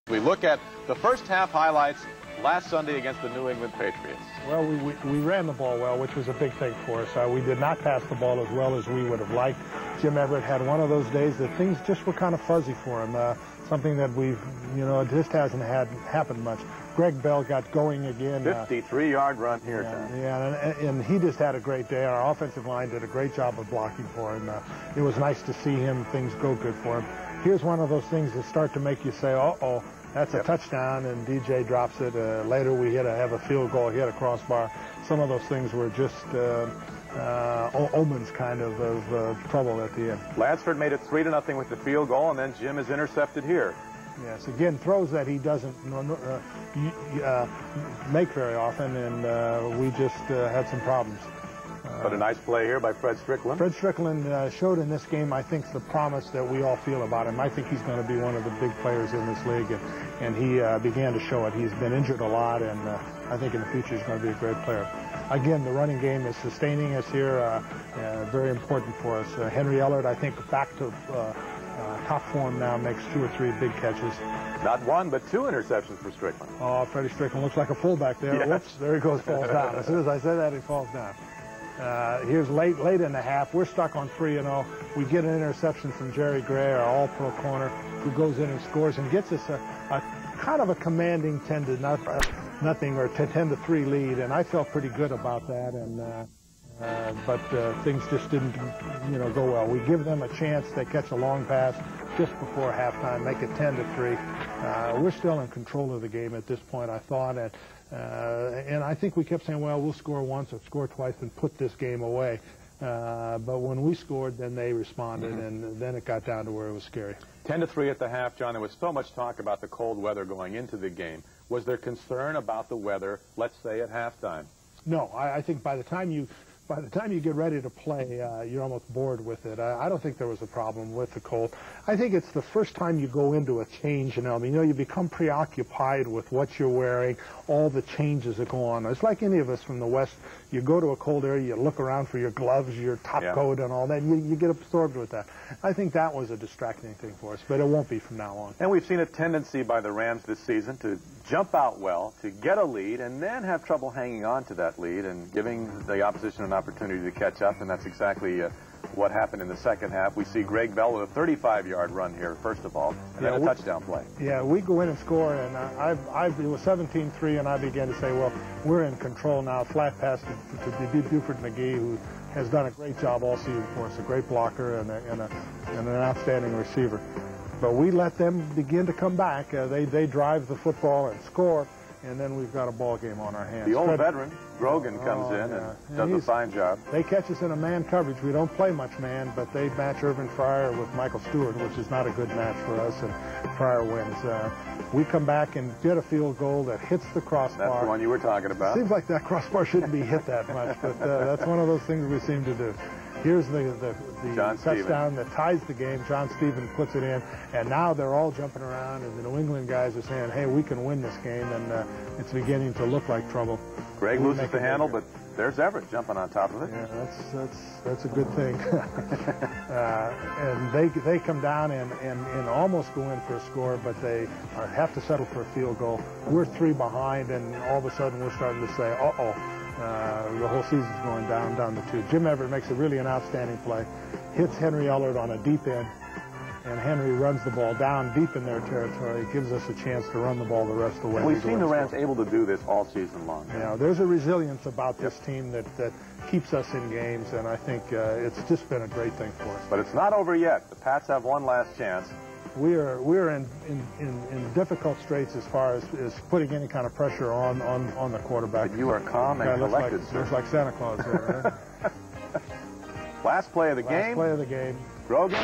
We look at the first half highlights last Sunday against the New England Patriots. Well, we ran the ball well, which was a big thing for us. We did not pass the ball as well as we would have liked. Jim Everett had one of those days that things just were kind of fuzzy for him, something that it just hasn't happened much. Greg Bell got going again. 53-yard run here, Tom. Yeah, and he just had a great day. Our offensive line did a great job of blocking for him. It was nice to see things go good for him. Here's one of those things that start to make you say, uh-oh, that's a touchdown, and DJ drops it. Later we have a field goal, he hit a crossbar. Some of those things were just omens kind of trouble at the end. Lansford made it 3-0 with the field goal, and then Jim is intercepted here. Yes, again, throws that he doesn't make very often, and we just had some problems. But a nice play here by Fred Strickland. Fred Strickland showed in this game, I think, the promise that we all feel about him. I think he's going to be one of the big players in this league, and he began to show it. He's been injured a lot, and I think in the future he's going to be a great player. Again, the running game is sustaining us here, very important for us. Henry Ellard, I think, back to top form now, makes 2 or 3 big catches. Not 1, but 2 interceptions for Strickland. Oh, Freddie Strickland looks like a fullback there. Yes. Whoops, there he goes, falls down. As soon as I say that, he falls down. Here's late in the half. We're stuck on 3-0. We get an interception from Jerry Gray, our all-pro corner, who goes in and scores and gets us a kind of a commanding 10-0 or 10-3 lead, and I felt pretty good about that. But things just didn't, go well. We give them a chance. They catch a long pass just before halftime, make it 10-3. We're still in control of the game at this point, I thought, and I think we kept saying, well, we'll score once or score twice and put this game away. But when we scored, then they responded, and then it got down to where it was scary. 10-3 at the half, John. There was so much talk about the cold weather going into the game. Was there concern about the weather, let's say, at halftime? No, I think by the time you get ready to play, you're almost bored with it. I don't think there was a problem with the cold. I think it's the first time you go into a change, you become preoccupied with what you're wearing, all the changes that go on. It's like any of us from the West. You go to a cold area, you look around for your gloves, your top coat, and all that. You get absorbed with that. I think that was a distracting thing for us, but it won't be from now on. And we've seen a tendency by the Rams this season to jump out well, to get a lead, and then have trouble hanging on to that lead and giving the opposition an opportunity to catch up, and that's exactly what happened in the second half. We see Greg Bell with a 35-yard run here, first of all, and then a touchdown play. Yeah, we go in and score, and it was 17-3, and I began to say, well, we're in control now. Flat pass to Buford McGee, who has done a great job all season for us, a great blocker and an outstanding receiver. But we let them begin to come back. They drive the football and score, and then we've got a ball game on our hands. The old veteran, Grogan, comes in and does a fine job. They catch us in a man coverage. We don't play much man, but they match Irvin Fryer with Michael Stewart, which is not a good match for us, and Fryer wins. We come back and get a field goal that hits the crossbar. That's the one you were talking about. Seems like that crossbar shouldn't be hit that much, but that's one of those things we seem to do. Here's the touchdown that ties the game. John Stevens puts it in, and now they're all jumping around, and the New England guys are saying, hey, we can win this game, and it's beginning to look like trouble. Greg loses the handle, but there's Everett jumping on top of it. Yeah, that's a good thing. And they come down and almost go in for a score, but they have to settle for a field goal. We're 3 behind, and all of a sudden we're starting to say, uh-oh. The whole season's going down to 2. Jim Everett makes an outstanding play, hits Henry Ellard on a deep end, and Henry runs the ball down deep in their territory. It gives us a chance to run the ball the rest of the way. We've seen the Rams able to do this all season long. Yeah, there's a resilience about this team that keeps us in games, and I think it's just been a great thing for us. But it's not over yet. The Pats have one last chance. We're in difficult straits as far as putting any kind of pressure on the quarterback. But you are calm and collected, sir. Looks like Santa Claus there, right? Last play of the game. Last play of the game. Grogan.